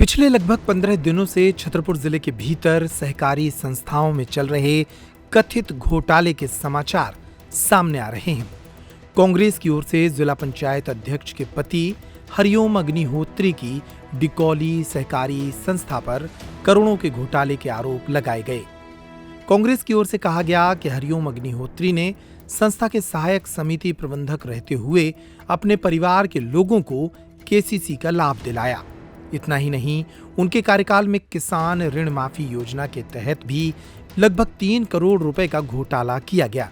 पिछले लगभग 15 दिनों से छतरपुर जिले के भीतर सहकारी संस्थाओं में चल रहे कथित घोटाले के समाचार सामने आ रहे हैं। कांग्रेस की ओर से जिला पंचायत अध्यक्ष के पति हरिओम अग्निहोत्री की डिकौली सहकारी संस्था पर करोड़ों के घोटाले के आरोप लगाए गए। कांग्रेस की ओर से कहा गया कि हरिओम अग्निहोत्री ने संस्था के सहायक समिति प्रबंधक रहते हुए अपने परिवार के लोगों को केसीसी का लाभ दिलाया। इतना ही नहीं, उनके कार्यकाल में किसान ऋण माफी योजना के तहत भी लगभग 3 करोड़ रुपए का घोटाला किया गया।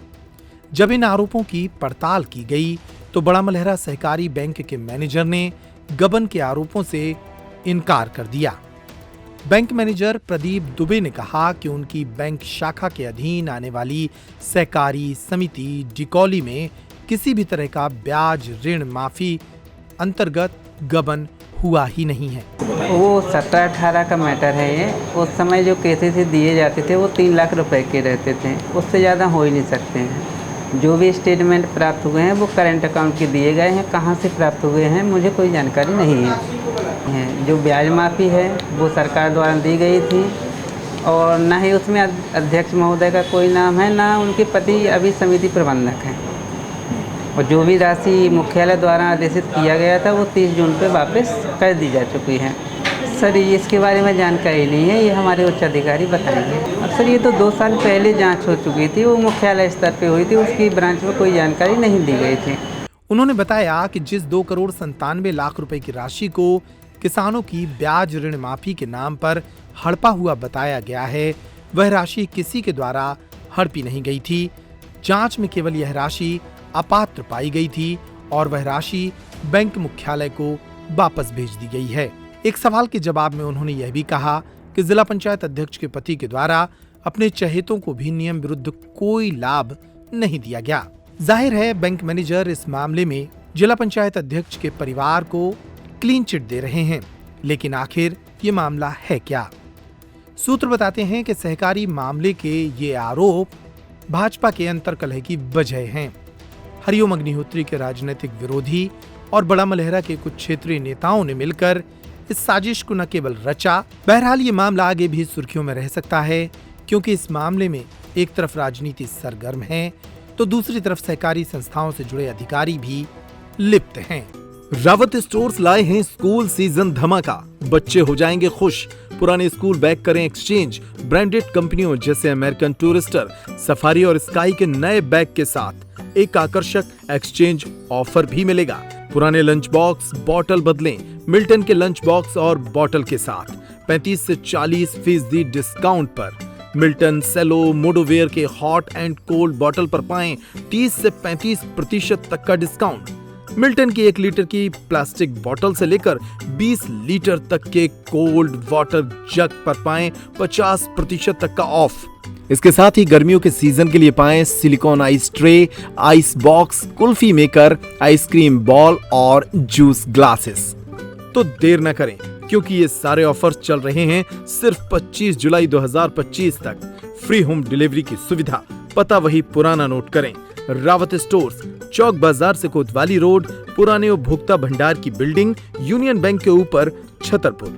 जब इन आरोपों की पड़ताल की गई तो बड़ा मलहरा सहकारी बैंक के मैनेजर ने गबन के आरोपों से इनकार कर दिया। बैंक मैनेजर प्रदीप दुबे ने कहा कि उनकी बैंक शाखा के अधीन आने वाली सहकारी समिति डिकौली में किसी भी तरह का ब्याज ऋण माफी अंतर्गत गबन हुआ ही नहीं है। वो 17-18 का मैटर है ये। उस समय जो केसीसी दिए जाते थे वो 3 लाख रुपए के रहते थे, उससे ज़्यादा हो ही नहीं सकते हैं। जो भी स्टेटमेंट प्राप्त हुए हैं वो करंट अकाउंट के दिए गए हैं। कहाँ से प्राप्त हुए हैं मुझे कोई जानकारी नहीं है। जो ब्याज माफ़ी है वो सरकार द्वारा दी गई थी और ना ही उसमें अध्यक्ष महोदय का कोई नाम है, ना उनके पति अभी समिति प्रबंधक हैं। और जो भी राशि मुख्यालय द्वारा आदेशित किया गया था वो 30 जून पे वापस कर दी जा चुकी है। सर इसके बारे में जानकारी नहीं है, ये हमारे उच्च अधिकारी बताएंगे। अब सर ये तो 2 साल पहले जांच हो चुकी थी, वो मुख्यालय स्तर पे हुई थी, उसकी ब्रांच में कोई जानकारी नहीं दी गई थी। उन्होंने बताया कि जिस 2 करोड़ 97 लाख रुपए की राशि को किसानों की ब्याज ऋण माफी के नाम पर हड़पा हुआ बताया गया है, वह राशि किसी के द्वारा हड़पी नहीं गई थी। जांच में केवल यह राशि अपात्र पाई गई थी और वह राशि बैंक मुख्यालय को वापस भेज दी गई है। एक सवाल के जवाब में उन्होंने यह भी कहा कि जिला पंचायत अध्यक्ष के पति के द्वारा अपने चहेतों को भी नियम विरुद्ध कोई लाभ नहीं दिया गया। जाहिर है बैंक मैनेजर इस मामले में जिला पंचायत अध्यक्ष के परिवार को क्लीन चिट दे रहे हैं, लेकिन आखिर ये मामला है क्या? सूत्र बताते हैं कि सहकारी मामले के ये आरोप भाजपा के अंतर्कलह की वजह हैं। हरिओम अग्निहोत्री के राजनीतिक विरोधी और बड़ा मलहरा के कुछ क्षेत्रीय नेताओं ने मिलकर इस साजिश को न केवल रचा, बहरहाल ये मामला आगे भी सुर्खियों में रह सकता है, क्योंकि इस मामले में एक तरफ राजनीति सरगर्म है तो दूसरी तरफ सहकारी संस्थाओं से जुड़े अधिकारी भी लिप्त हैं। रावत स्टोर्स लाए हैं स्कूल सीजन धमाका, बच्चे हो जाएंगे खुश। पुराने स्कूल बैग करें एक्सचेंज ब्रांडेड कंपनियों जैसे अमेरिकन टूरिस्टर, सफारी और स्काई के नए बैग के साथ एक आकर्षक एक्सचेंज ऑफर भी मिलेगा। पुराने लंच बॉक्स बॉटल बदलें मिल्टन के लंच बॉक्स और बॉटल के साथ 35 से 40% डिस्काउंट पर। मिल्टन सेलो मोडोवेयर के हॉट एंड कोल्ड बॉटल पर पाएं 30 से 35% तक का डिस्काउंट। मिल्टन की 1 लीटर की प्लास्टिक बोतल से लेकर 20 लीटर तक के कोल्ड वाटर जग पर पाएं 50% तक का ऑफ। इसके साथ ही गर्मियों के सीजन के लिए पाएं silicon ice tray, ice box, kulfi maker, ice cream ball और जूस ग्लासेस। तो देर न करें, क्योंकि ये सारे ऑफर्स चल रहे हैं सिर्फ 25 जुलाई 2025 तक। फ्री होम डिलीवरी की सुविधा, पता वही पुराना नोट करें। रावत स्टोर्स, चौक बाजार से कोतवाली रोड, पुराने उपभोक्ता भंडार की बिल्डिंग, यूनियन बैंक के ऊपर, छतरपुर।